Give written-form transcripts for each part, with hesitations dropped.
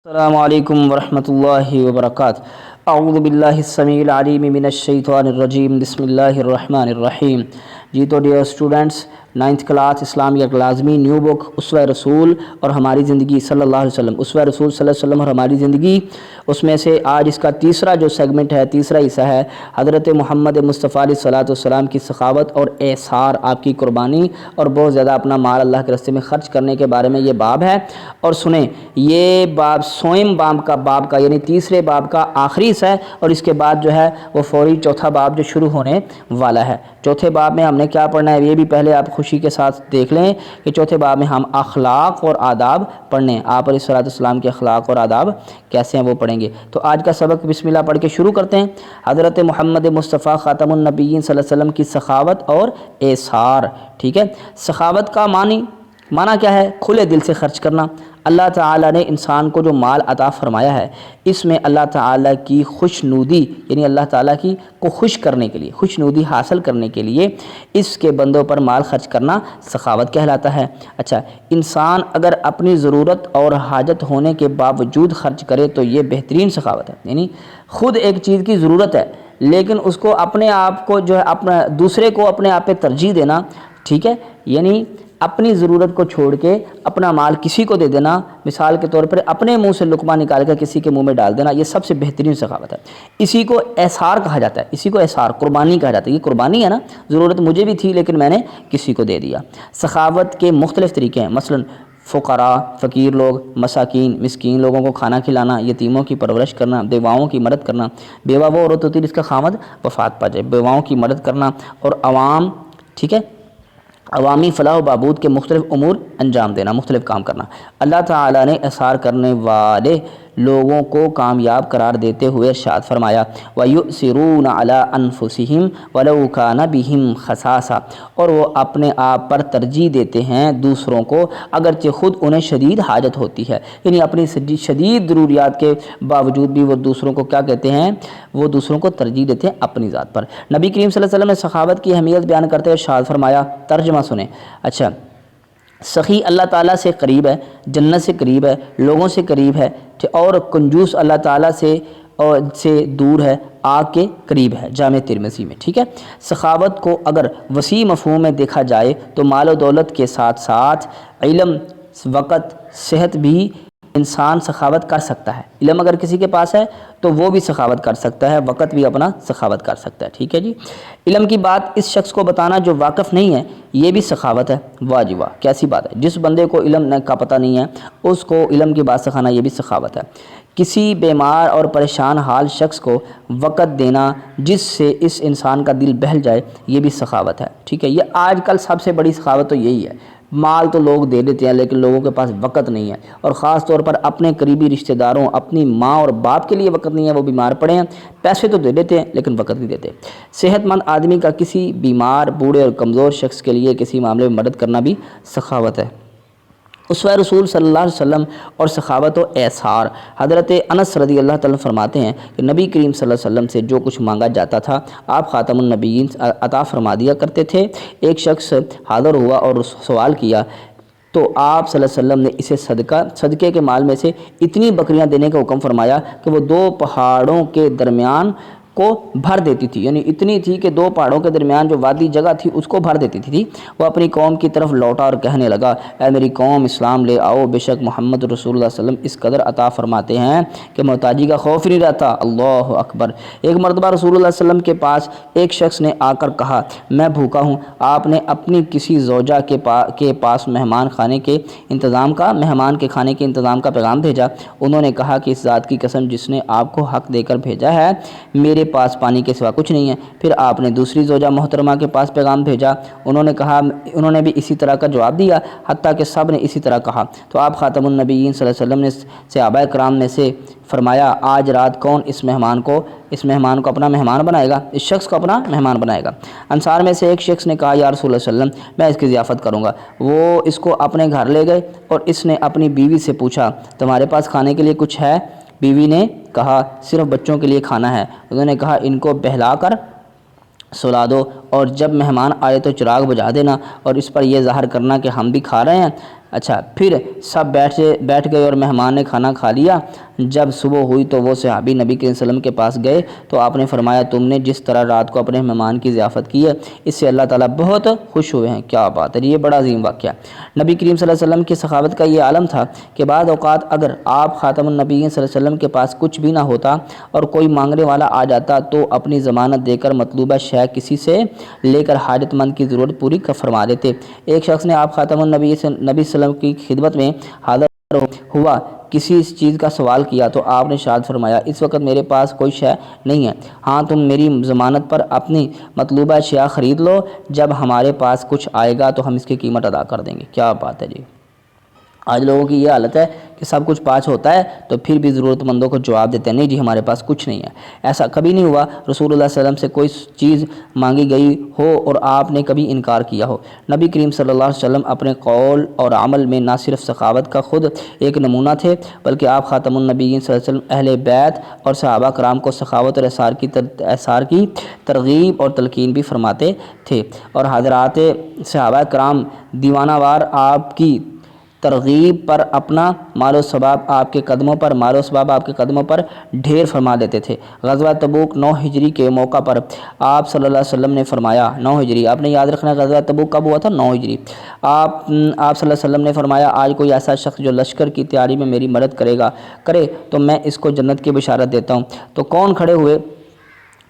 السلام علیکم ورحمۃ اللہ وبرکاتہ۔ اعوذ باللہ السمیع العلیم من الشیطان الرجیم، بسم اللہ الرحمن الرحیم۔ جی تو ڈیئر اسٹوڈنٹس، 9th کلاس اسلامیہ لازمی نیو بک اسوہ رسول اور ہماری زندگی صلی اللہ علیہ وسلم، اسوہ رسول صلی اللہ علیہ وسلم اور ہماری زندگی، اس میں سے آج اس کا تیسرا جو سیگمنٹ ہے، تیسرا حصہ ہے حضرت محمد مصطفیٰ علیہ السلام کی سخاوت اور اعصار، آپ کی قربانی اور بہت زیادہ اپنا مال اللہ کے راستے میں خرچ کرنے کے بارے میں یہ باب ہے۔ اور سنیں، یہ باب سوئم باب کا یعنی تیسرے باب کا آخری حصہ ہے، اور اس کے بعد جو ہے وہ فوری چوتھا باب جو شروع ہونے والا ہے۔ چوتھے باب میں ہم نے کیا پڑھنا ہے، یہ بھی پہلے آپ خوشی کے ساتھ دیکھ لیں کہ چوتھے باب میں ہم اخلاق اور آداب پڑھنے ہیں۔ آپ علیہ السلام کے اخلاق اور آداب کیسے ہیں وہ پڑھیں گے۔ تو آج کا سبق بسم اللہ پڑھ کے شروع کرتے ہیں۔ حضرت محمد مصطفیٰ خاتم النبیین صلی اللہ علیہ وسلم کی سخاوت اور اعصار۔ ٹھیک ہے، سخاوت کا معنی کیا ہے؟ کھلے دل سے خرچ کرنا۔ اللہ تعالیٰ نے انسان کو جو مال عطا فرمایا ہے، اس میں اللہ تعالیٰ کی خوشنودی یعنی اللہ تعالیٰ کی کو خوش کرنے کے لیے، خوشنودی حاصل کرنے کے لیے اس کے بندوں پر مال خرچ کرنا سخاوت کہلاتا ہے۔ اچھا، انسان اگر اپنی ضرورت اور حاجت ہونے کے باوجود خرچ کرے تو یہ بہترین سخاوت ہے۔ یعنی خود ایک چیز کی ضرورت ہے لیکن اس کو اپنے آپ کو جو ہے اپنا دوسرے کو اپنے آپ پہ ترجیح دینا، ٹھیک ہے، یعنی اپنی ضرورت کو چھوڑ کے اپنا مال کسی کو دے دینا، مثال کے طور پر اپنے منہ سے لقمہ نکال کر کسی کے منہ میں ڈال دینا، یہ سب سے بہترین سخاوت ہے۔ اسی کو اعصار کہا جاتا ہے، اسی کو اعصار قربانی کہا جاتا ہے۔ یہ قربانی ہے نا، ضرورت مجھے بھی تھی لیکن میں نے کسی کو دے دیا۔ سخاوت کے مختلف طریقے ہیں، مثلاً فقراء، فقیر لوگ، مساکین، مسکین لوگوں کو کھانا کھلانا، یتیموں کی پرورش کرنا، بیواؤں کی مدد کرنا، بیوہ وہ عورت ہوتی ہے جس کا خاوند وفات پا جائے، بیواؤں کی مدد کرنا، اور عوام، ٹھیک ہے، عوامی فلاح و بہبود کے مختلف امور انجام دینا، مختلف کام کرنا۔ اللہ تعالیٰ نے اعصار کرنے والے لوگوں کو کامیاب قرار دیتے ہوئے ارشاد فرمایا، وَيُؤْثِرُونَ عَلَىٰ أَنفُسِهِمْ وَلَوْ كَانَ بِهِمْ خَصَاصَةٌ، اور وہ اپنے آپ پر ترجیح دیتے ہیں دوسروں کو اگرچہ خود انہیں شدید حاجت ہوتی ہے۔ یعنی اپنی شدید ضروریات کے باوجود بھی وہ دوسروں کو کیا کہتے ہیں، وہ دوسروں کو ترجیح دیتے ہیں اپنی ذات پر۔ نبی کریم صلی اللہ علیہ وسلم نے سخاوت کی اہمیت بیان کرتے ہوئے ارشاد فرمایا، ترجمہ سنیں۔ اچھا، سخی اللہ تعالیٰ سے قریب ہے، جنت سے قریب ہے، لوگوں سے قریب ہے، اور کنجوس اللہ تعالیٰ سے دور ہے، آگ کے قریب ہے، جامع ترمذی میں۔ ٹھیک ہے، سخاوت کو اگر وسیع مفہوم میں دیکھا جائے تو مال و دولت کے ساتھ ساتھ علم، وقت، صحت بھی انسان سخاوت کر سکتا ہے۔ علم اگر کسی کے پاس ہے تو وہ بھی سخاوت کر سکتا ہے، وقت بھی اپنا سخاوت کر سکتا ہے۔ ٹھیک ہے جی، علم کی بات اس شخص کو بتانا جو واقف نہیں ہے، یہ بھی سخاوت ہے۔ واہ جی واہ، کیسی بات ہے، جس بندے کو علم کا پتہ نہیں ہے اس کو علم کی بات سکھانا، یہ بھی سخاوت ہے۔ کسی بیمار اور پریشان حال شخص کو وقت دینا جس سے اس انسان کا دل بہل جائے، یہ بھی سخاوت ہے۔ ٹھیک ہے، یہ آج کل سب سے بڑی سخاوت تو یہی ہے۔ مال تو لوگ دے دیتے ہیں لیکن لوگوں کے پاس وقت نہیں ہے، اور خاص طور پر اپنے قریبی رشتہ داروں، اپنی ماں اور باپ کے لیے وقت نہیں ہے، وہ بیمار پڑے ہیں، پیسے تو دے دیتے ہیں لیکن وقت نہیں دیتے۔ صحت مند آدمی کا کسی بیمار، بوڑھے اور کمزور شخص کے لیے کسی معاملے میں مدد کرنا بھی سخاوت ہے۔ اسوہ رسول صلی اللہ علیہ وسلم اور سخاوت و اعصار۔ حضرت انس رضی اللہ تعالیٰ فرماتے ہیں کہ نبی کریم صلی اللہ علیہ وسلم سے جو کچھ مانگا جاتا تھا آپ خاتم النبیین عطا فرما دیا کرتے تھے۔ ایک شخص حاضر ہوا اور سوال کیا تو آپ صلی اللہ علیہ وسلم نے اسے صدقے کے مال میں سے اتنی بکریاں دینے کا حکم فرمایا کہ وہ 2 پہاڑوں کے درمیان کو بھر دیتی تھی، یعنی اتنی تھی کہ 2 پہاڑوں کے درمیان جو وادی جگہ تھی اس کو بھر دیتی تھی۔ وہ اپنی قوم کی طرف لوٹا اور کہنے لگا، اے میری قوم، اسلام لے آؤ، بے شک محمد رسول اللہ صلی اللہ علیہ وسلم اس قدر عطا فرماتے ہیں کہ محتاجی کا خوف نہیں رہتا۔ اللہ اکبر۔ ایک مرتبہ رسول اللہ صلی اللہ علیہ وسلم کے پاس ایک شخص نے آ کر کہا، میں بھوکا ہوں۔ آپ نے اپنی کسی زوجہ کے پاس مہمان کے کھانے کے انتظام کا پیغام بھیجا۔ انہوں نے کہا کہ اس ذات کی قسم جس نے آپ کو حق دے کر بھیجا ہے، میرے پاس پانی کے سوا کچھ نہیں ہے۔ پھر آپ نے دوسری زوجہ محترمہ کے پاس پیغام بھیجا، انہوں نے بھی اسی طرح کا جواب دیا، حتیٰ کہ سب نے اسی طرح کہا۔ تو آپ خاتم النبیین صلی اللہ علیہ وسلم نے صحابہ کرام میں سے فرمایا، آج رات کون اس مہمان کو اپنا مہمان بنائے گا، اس شخص کو اپنا مہمان بنائے گا؟ انصار میں سے ایک شخص نے کہا، یا رسول اللہ صلی اللہ علیہ وسلم، میں اس کی ضیافت کروں گا۔ وہ اس کو اپنے گھر لے گئے اور اس نے اپنی بیوی سے پوچھا، تمہارے پاس کھانے کے لیے کچھ ہے؟ بیوی نے کہا، صرف بچوں کے لیے کھانا ہے۔ انہوں نے کہا، ان کو بہلا کر سلا دو اور جب مہمان آئے تو چراغ بجھا دینا اور اس پر یہ ظاہر کرنا کہ ہم بھی کھا رہے ہیں۔ اچھا، پھر سب بیٹھ گئے اور مہمان نے کھانا کھا لیا۔ جب صبح ہوئی تو وہ صحابی نبی کریم صلی اللہ علیہ وسلم کے پاس گئے تو آپ نے فرمایا تم نے جس طرح رات کو اپنے مہمان کی ضیافت کی ہے اس سے اللہ تعالیٰ بہت خوش ہوئے ہیں۔ کیا بات ہے، یہ بڑا عظیم واقعہ۔ نبی کریم صلی اللہ علیہ وسلم کی سخاوت کا یہ عالم تھا کہ بعض اوقات اگر آپ خاتم النبیین صلی اللہ علیہ وسلم کے پاس کچھ بھی نہ ہوتا اور کوئی مانگنے والا آ جاتا تو اپنی ضمانت دے کر مطلوبہ شے کسی سے لے کر حاجت مند کی ضرورت پوری فرما دیتے۔ ایک شخص نے آپ خاتم النبی صلی اللہ علیہ وسلم کی خدمت میں حاضر ہوا، کسی چیز کا سوال کیا تو آپ نے ارشاد فرمایا اس وقت میرے پاس کوئی شے نہیں ہے، ہاں تم میری ضمانت پر اپنی مطلوبہ اشیاء خرید لو، جب ہمارے پاس کچھ آئے گا تو ہم اس کی قیمت ادا کر دیں گے۔ کیا بات ہے جی، آج لوگوں کی یہ حالت ہے کہ سب کچھ پاس ہوتا ہے تو پھر بھی ضرورت مندوں کو جواب دیتے ہیں نہیں جی ہمارے پاس کچھ نہیں ہے۔ ایسا کبھی نہیں ہوا رسول اللہ صلی اللہ علیہ وسلم سے کوئی چیز مانگی گئی ہو اور آپ نے کبھی انکار کیا ہو۔ نبی کریم صلی اللہ علیہ وسلم اپنے قول اور عمل میں نہ صرف سخاوت کا خود ایک نمونہ تھے بلکہ آپ خاتم النبیین صلی اللہ علیہ وسلم اہل بیت اور صحابہ کرام کو سخاوت اور اثار کی ترغیب اور تلقین بھی فرماتے تھے، اور حضرات صحابہ کرام دیوانہ وار آپ کی ترغیب پر اپنا مال و ثواب آپ کے قدموں پر ڈھیر فرما دیتے تھے۔ غزوہ تبوک 9 ہجری کے موقع پر آپ صلی اللہ علیہ وسلم نے فرمایا 9 ہجری، آپ نے یاد رکھنا غزوہ تبوک کب ہوا تھا؟ 9 ہجری۔ آپ صلی اللہ علیہ وسلم نے فرمایا آج کوئی ایسا شخص جو لشکر کی تیاری میں میری مدد کرے تو میں اس کو جنت کی بشارت دیتا ہوں۔ تو کون کھڑے ہوئے؟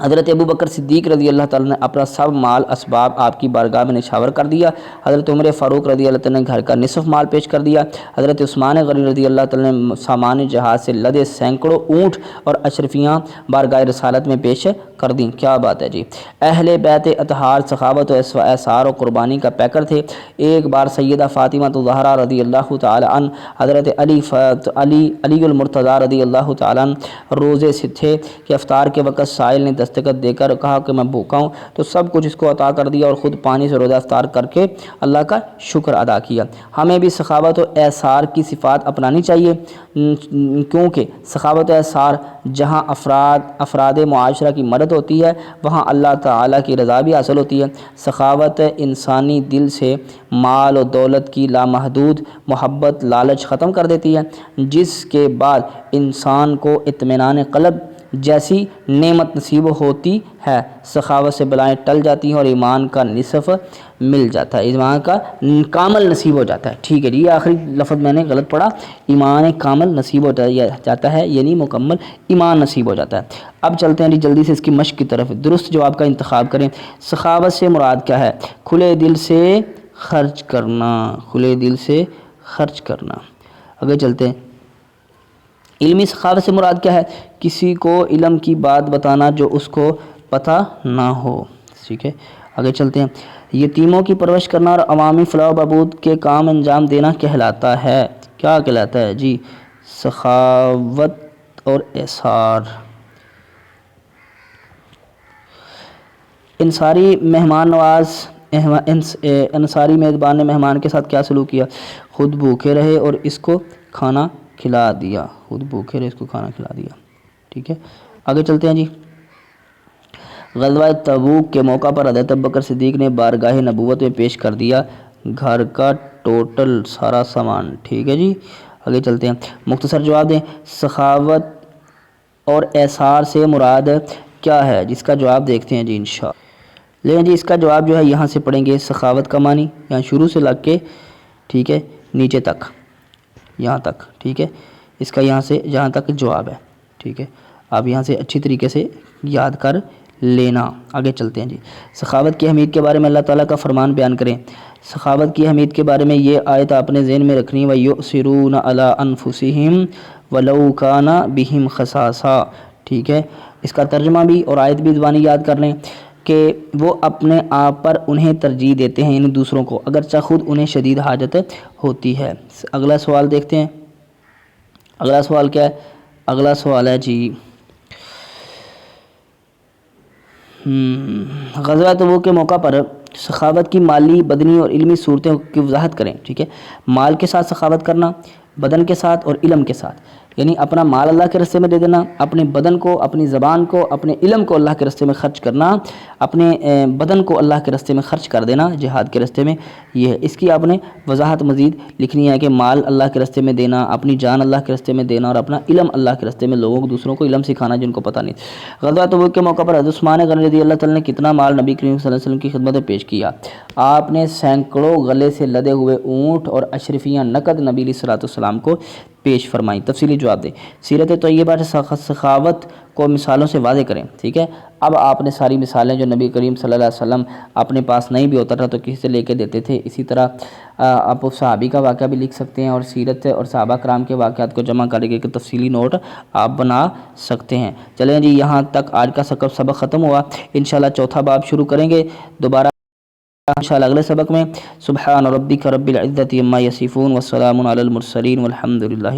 حضرت ابو بکر صدیق رضی اللہ تعالیٰ نے اپنا سب مال اسباب آپ کی بارگاہ میں نچھاور کر دیا۔ حضرت عمر فاروق رضی اللہ تعالیٰ نے گھر کا نصف مال پیش کر دیا۔ حضرت عثمان غنی رضی اللہ تعالیٰ نے سامان جہاز سے لدے سینکڑوں اونٹ اور اشرفیاں بارگاہ رسالت میں پیش کر دیں۔ کیا بات ہے جی، اہل بیت اطہار سخاوت و اثار و قربانی کا پیکر تھے۔ ایک بار سیدہ فاطمہ الزہرا رضی اللہ تعالیٰ عنہ حضرت علی المرتضیٰ رضی اللہ تعالیٰ عنہ روزے سے تھے کہ افطار کے وقت سائل نے دستخط دے کر کہا کہ میں بھوکا ہوں، تو سب کچھ اس کو عطا کر دیا اور خود پانی سے روزہ افطار کر کے اللہ کا شکر ادا کیا۔ ہمیں بھی سخاوت و اثار کی صفات اپنانی چاہیے، کیونکہ سخاوت و اثار جہاں افراد معاشرہ کی مدد ہوتی ہے وہاں اللہ تعالیٰ کی رضا بھی حاصل ہوتی ہے۔ سخاوت انسانی دل سے مال و دولت کی لامحدود محبت لالچ ختم کر دیتی ہے، جس کے بعد انسان کو اطمینان قلب جیسی نعمت نصیب ہوتی ہے۔ سخاوت سے بلائیں ٹل جاتی ہیں اور ایمان کا نصف مل جاتا ہے، ایمان کا کامل نصیب ہو جاتا ہے۔ ٹھیک ہے جی، یہ آخری لفظ میں نے غلط پڑھا، ایمان کامل نصیب ہو جاتا ہے یعنی مکمل ایمان نصیب ہو جاتا ہے۔ اب چلتے ہیں جی جلدی سے اس کی مشق کی طرف، درست جواب کا انتخاب کریں۔ سخاوت سے مراد کیا ہے؟ کھلے دل سے خرچ کرنا، کھلے دل سے خرچ کرنا۔ آگے چلتے ہیں، علمی سخاوت سے مراد کیا ہے؟ کسی کو علم کی بات بتانا جو اس کو پتہ نہ ہو۔ ٹھیک ہے، آگے چلتے ہیں، یتیموں کی پرورش کرنا اور عوامی فلاح و بہبود کے کام انجام دینا کہلاتا ہے۔ کیا کہلاتا ہے جی؟ سخاوت اور اثار۔ انصاری میزبان نے مہمان کے ساتھ کیا سلوک کیا؟ خود بھوکے رہے اور اس کو کھانا کھلا دیا، ٹھیک ہے، آگے چلتے ہیں جی۔ غزوہ تبوک کے موقع پر حضرت ابوبکر صدیق نے بارگاہ نبوت میں پیش کر دیا گھر کا ٹوٹل سارا سامان۔ ٹھیک ہے جی، آگے چلتے ہیں، مختصر جواب دیں، سخاوت اور اثار سے مراد کیا ہے؟ جس کا جواب دیکھتے ہیں جی انشاءاللہ۔ لیکن جی اس کا جواب جو ہے یہاں سے پڑھیں گے، سخاوت کا معنی یہاں شروع سے لگ کے ٹھیک ہے نیچے تک، یہاں تک، ٹھیک ہے، اس کا یہاں سے جہاں تک جواب ہے، ٹھیک ہے، آپ یہاں سے اچھی طریقے سے یاد کر لینا۔ آگے چلتے ہیں جی، سخاوت کی اہمیت کے بارے میں اللہ تعالیٰ کا فرمان بیان کریں۔ سخاوت کی اہمیت کے بارے میں یہ آیت اپنے ذہن میں رکھنی، وَيُؤْثِرُونَ عَلَىٰ أَنفُسِهِمْ وَلَوْ كَانَ بِهِمْ خَصَاصَةٌ۔ ٹھیک ہے، اس کا ترجمہ بھی اور آیت بھی زبانی یاد کر لیں کہ وہ اپنے آپ پر انہیں ترجیح دیتے ہیں، یعنی دوسروں کو، اگرچہ خود انہیں شدید حاجت ہوتی ہے۔ اگلا سوال دیکھتے ہیں، اگلا سوال کیا ہے؟ اگلا سوال ہے جی غزوہ تبوک کے موقع پر سخاوت کی مالی، بدنی اور علمی صورتوں کی وضاحت کریں۔ ٹھیک ہے، مال کے ساتھ سخاوت کرنا، بدن کے ساتھ اور علم کے ساتھ، یعنی اپنا مال اللہ کے راستے میں دے دینا، اپنے بدن کو، اپنی زبان کو، اپنے علم کو اللہ کے راستے میں خرچ کرنا، اپنے بدن کو اللہ کے راستے میں خرچ کر دینا جہاد کے راستے میں، یہ ہے۔ اس کی آپ نے وضاحت مزید لکھنی ہے کہ مال اللہ کے راستے میں دینا، اپنی جان اللہ کے راستے میں دینا، اور اپنا علم اللہ کے راستے میں لوگوں کو، دوسروں کو علم سکھانا جن کو پتہ نہیں۔ غزوہ تبوک کے موقع پر حضرت عثمان غنی رضی اللہ تعالیٰ نے کتنا مال نبی کریم صلی اللہ علیہ وسلم کی خدمت میں پیش کیا؟ آپ نے سینکڑوں گلے سے لدے ہوئے اونٹ اور اشرفیاں نقد نبی علیہ الصلوۃ والسلام کو پیش فرمائیں۔ تفصیلی جواب دیں، سیرت طیبہ سخاوت کو مثالوں سے واضح کریں، ٹھیک ہے۔ اب آپ نے ساری مثالیں جو نبی کریم صلی اللہ علیہ وسلم اپنے پاس نہیں بھی ہوتا تھا تو کسی سے لے کے دیتے تھے، اسی طرح آپ صحابی کا واقعہ بھی لکھ سکتے ہیں، اور سیرت اور صحابہ کرام کے واقعات کو جمع کر کے ایک تفصیلی نوٹ آپ بنا سکتے ہیں۔ چلیں جی، یہاں تک آج کا سبق ختم ہوا۔ انشاءاللہ چوتھا باب شروع کریں گے دوبارہ انشاءاللہ اگلے سبق میں۔ سبحان ربک رب العزت عما یصفون والسلام علی المرسلین والحمد للہ۔